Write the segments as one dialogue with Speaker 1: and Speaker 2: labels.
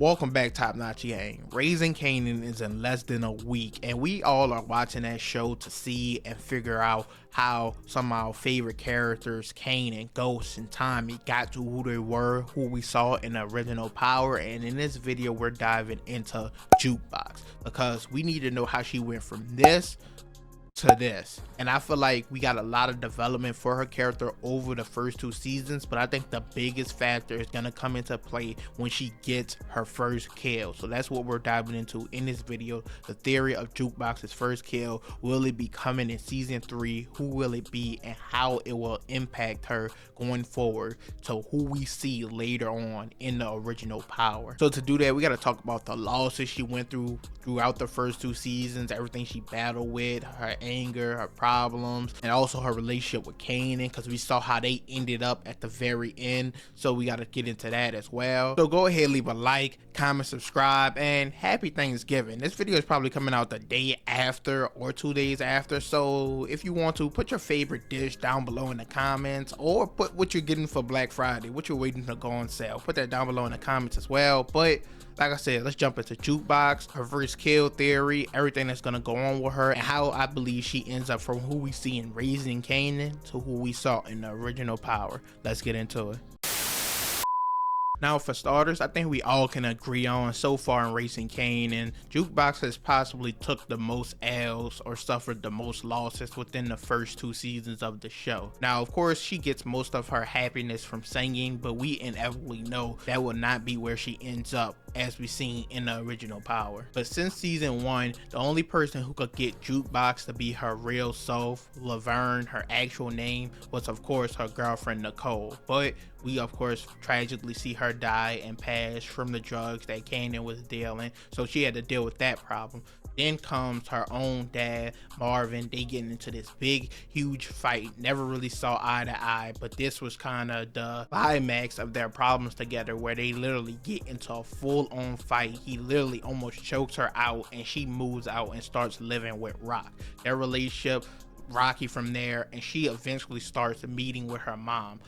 Speaker 1: Welcome back, Top Notch Gang. Raising Kanan is in less than a week, and we all are watching that show to see and figure out how some of our favorite characters, Kanan, Ghost, and Tommy, got to who they were, who we saw in the original Power. And in this video, we're diving into Jukebox because we need to know how she went from this to this. And I feel like we got a lot of development for her character over the first two seasons, but I think the biggest factor is going to come into play when she gets her first kill. So that's what we're diving into in this video, the theory of Jukebox's first kill. Will it be coming in season 3? Who will it be, and how it will impact her going forward to who we see later on in the original Power. So to do that, we got to talk about the losses she went through throughout the first two seasons, everything she battled with, her anger, her problems, and also her relationship with Kanan, because we saw how they ended up at the very end. So we got to get into that as well. So go ahead, leave a like, comment, subscribe, and happy Thanksgiving. This video is probably coming out the day after or 2 days after, so if you want to, put your favorite dish down below in the comments, or put what you're getting for Black Friday, what you're waiting to go on sale. Put that down below in the comments as well. But like I said, let's jump into Jukebox, her first kill theory, everything that's gonna go on with her, and how I believe she ends up from who we see in Raising Kanan to who we saw in the original Power. Let's get into it. Now, for starters, I think we all can agree on so far in Raising Kanan, Jukebox has possibly took the most L's or suffered the most losses within the first two seasons of the show. Now, of course, she gets most of her happiness from singing, but we inevitably know that will not be where she ends up, as we seen in the original Power. But since season 1, the only person who could get Jukebox to be her real self, Laverne, her actual name, was of course her girlfriend Nicole. But we of course tragically see her die and pass from the drugs that Kanan was dealing, so she had to deal with that problem. Then comes her own dad, Marvin. They get into this big, huge fight. Never really saw eye to eye, but this was kind of the climax of their problems together, where they literally get into a full-on fight. He literally almost chokes her out, and she moves out and starts living with Rock. Their relationship rocky from there, and she eventually starts meeting with her mom.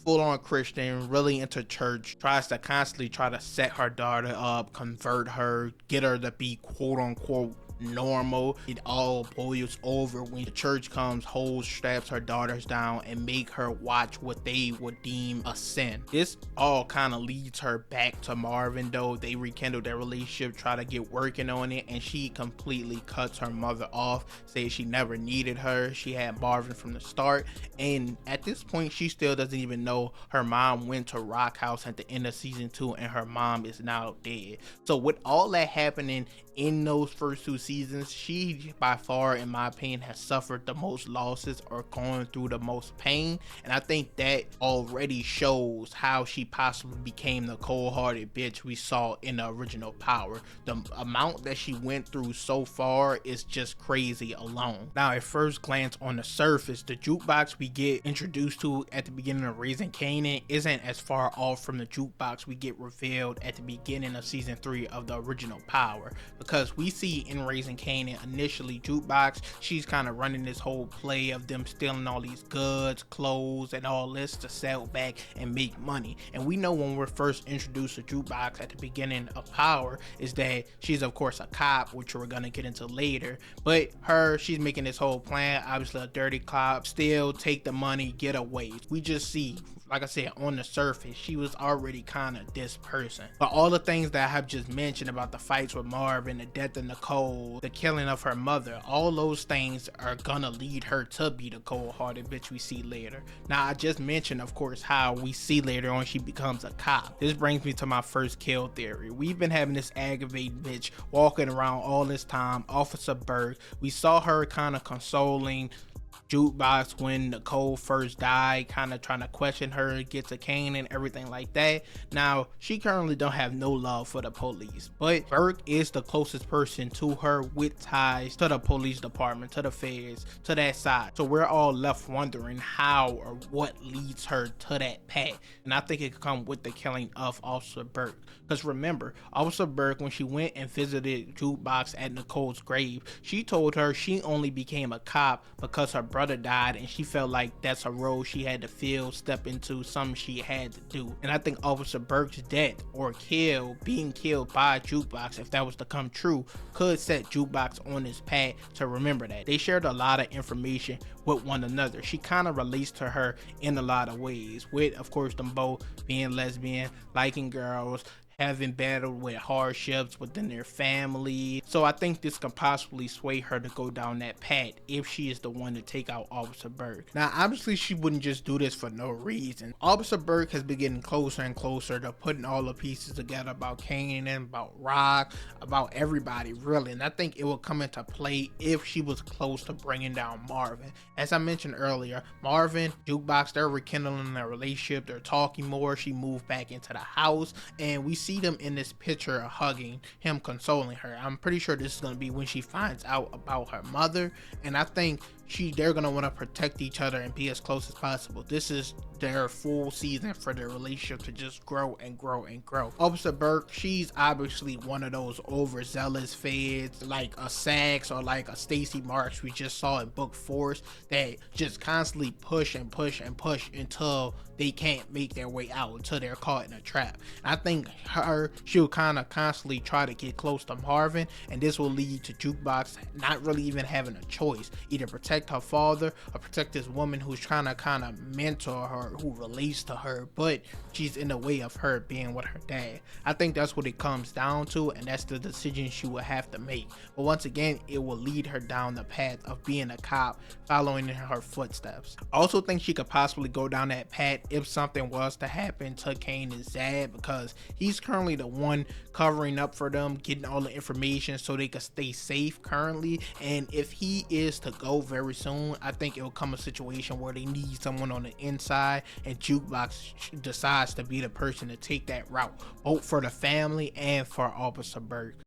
Speaker 1: Full-on Christian, really into church, tries to constantly try to set her daughter up, convert her, get her to be quote-unquote normal. It all boils over when the church comes, straps her daughters down and make her watch what they would deem a sin. This all kind of leads her back to Marvin, though. They rekindle their relationship, try to get working on it, and she completely cuts her mother off, says she never needed her. She had Marvin from the start, and at this point she still doesn't even know her mom went to Rock House at the end of season 2, and her mom is now dead. So with all that happening in those first two seasons, she by far, in my opinion, has suffered the most losses or gone through the most pain, and I think that already shows how she possibly became the cold-hearted bitch we saw in the original Power. The amount that she went through so far is just crazy alone. Now, at first glance on the surface, the Jukebox we get introduced to at the beginning of Raising Kanan isn't as far off from the Jukebox we get revealed at the beginning of season 3 of the original Power, because we see in Raising Kanan initially Jukebox, she's kind of running this whole play of them stealing all these goods, clothes, and all this to sell back and make money. And we know when we're first introduced to Jukebox at the beginning of Power is that she's of course a cop, which we're gonna get into later. But she's making this whole plan, obviously a dirty cop, steal, take the money, get away. We just see, like I said, on the surface, she was already kind of this person. But all the things that I have just mentioned about the fights with Marvin, the death of Nicole, the killing of her mother, all those things are gonna lead her to be the cold-hearted bitch we see later. Now, I just mentioned, of course, how we see later on she becomes a cop. This brings me to my first kill theory. We've been having this aggravating bitch walking around all this time, Officer Burke. We saw her kind of consoling Jukebox when Nicole first died, kind of trying to question her, get to Kanan, everything like that. Now, she currently don't have no love for the police, but Burke is the closest person to her with ties to the police department, to the feds, to that side. So we're all left wondering how or what leads her to that path. And I think it could come with the killing of Officer Burke. Because remember, Officer Burke, when she went and visited Jukebox at Nicole's grave, she told her she only became a cop because her brother brother died, and she felt like that's a role she had to fill, step into, something she had to do. And I think Officer Burke's death or being killed by Jukebox, if that was to come true, could set Jukebox on his path to remember that. They shared a lot of information with one another. She kind of relates to her in a lot of ways, with of course them both being lesbian, liking girls, having battled with hardships within their family. So I think this could possibly sway her to go down that path if she is the one to take out Officer Burke. Now obviously she wouldn't just do this for no reason. Officer Burke has been getting closer and closer to putting all the pieces together about Kanan, about Rock, about everybody really, and I think it will come into play if she was close to bringing down Marvin. As I mentioned earlier, Marvin, Jukebox, they're rekindling their relationship, they're talking more. She moved back into the house and we see them in this picture hugging, him consoling her. I'm pretty sure this is going to be when she finds out about her mother, and I think they're gonna want to protect each other and be as close as possible. This is their full season for their relationship to just grow and grow and grow. Officer Burke, she's obviously one of those overzealous feds like a Sax or like a Stacy Marks we just saw in Book Force, that just constantly push and push and push until they can't make their way out, until they're caught in a trap. And I think she'll kind of constantly try to get close to Marvin, and this will lead to Jukebox not really even having a choice, either protect her father or protect this woman who's trying to kind of mentor her, who relates to her, but she's in the way of her being with her dad. I think that's what it comes down to, and that's the decision she will have to make. But once again, it will lead her down the path of being a cop, following in her footsteps. I also think she could possibly go down that path if something was to happen to Kanan's dad, because he's currently the one covering up for them, getting all the information so they can stay safe currently. And if he is to go very soon, I think it will come a situation where they need someone on the inside, and Jukebox decides to be the person to take that route, both for the family and for Officer Burke.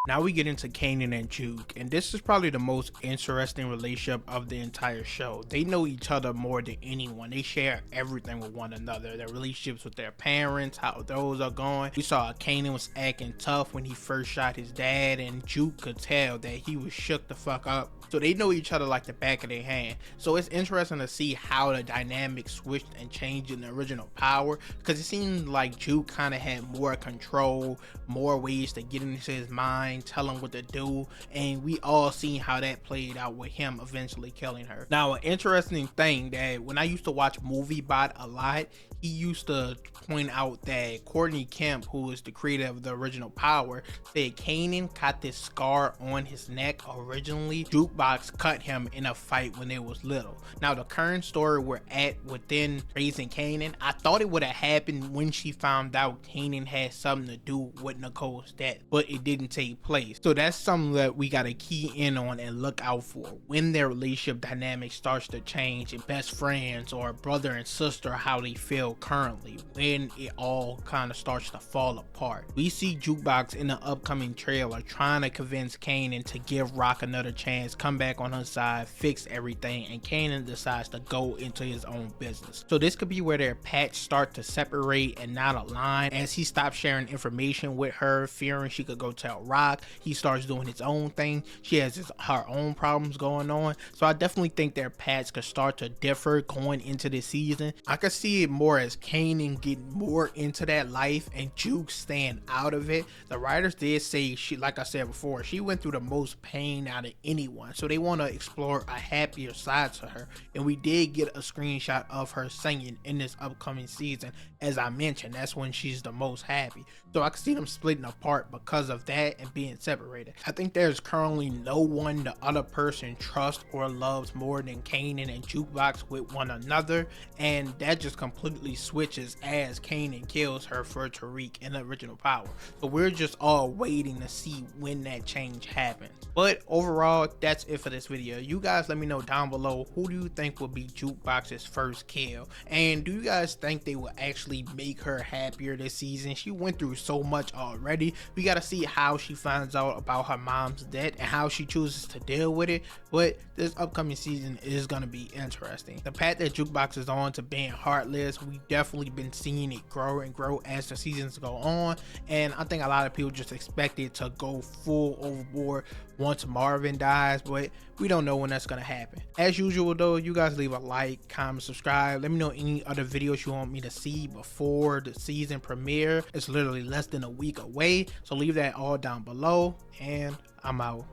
Speaker 1: Now we get into Kanan and Juke, and this is probably the most interesting relationship of the entire show. They know each other more than anyone. They share everything with one another, their relationships with their parents, how those are going. We saw Kanan was acting tough when he first shot his dad, and Juke could tell that he was shook the fuck up. So they know each other like the back of their hand. So it's interesting to see how the dynamic switched and changed in the original Power, because it seemed like Juke kind of had more control, more ways to get into his mind, tell him what to do, and we all seen how that played out with him eventually killing her. Now, an interesting thing that when I used to watch MovieBot a lot, he used to point out that Courtney Kemp, who is the creator of the original Power, said Kanan got this scar on his neck originally. Jukebox cut him in a fight when they was little. Now, the current story we're at within raising Kanan, I thought it would have happened when she found out Kanan had something to do with Nicole's death, but it didn't take place. So that's something that we gotta key in on and look out for when their relationship dynamic starts to change, and best friends or brother and sister, how they feel currently, when it all kind of starts to fall apart. We see Jukebox in the upcoming trailer trying to convince Kanan to give Rock another chance, come back on her side, fix everything, and Kanan decides to go into his own business. So this could be where their paths start to separate and not align, as he stops sharing information with her, fearing she could go tell Rock. He starts doing his own thing. She has her own problems going on. So I definitely think their paths could start to differ going into this season. I could see it more as Kanan getting more into that life and Juke staying out of it. The writers did say she, like I said before, she went through the most pain out of anyone. So they want to explore a happier side to her. And we did get a screenshot of her singing in this upcoming season. As I mentioned, that's when she's the most happy. So I can see them splitting apart because of that and being separated. I think there's currently no one the other person trusts or loves more than Kanan and Jukebox with one another, and that just completely switches as Kanan kills her for Tariq in the original Power. So we're just all waiting to see when that change happens. But overall, that's it for this video. You guys let me know down below, who do you think will be Jukebox's first kill, and do you guys think they will actually make her happier this season? She went through so much already. We gotta see how she finds out about her mom's death and how she chooses to deal with it, but this upcoming season is gonna be interesting. The path that Jukebox is on to being heartless, we definitely been seeing it grow and grow as the seasons go on, and I think a lot of people just expect it to go full overboard once Marvin dies, but we don't know when that's gonna happen. As usual though, you guys leave a like, comment, subscribe. Let me know any other videos you want me to see before the season premiere. It's literally less than a week away, so leave that all down below, and I'm out.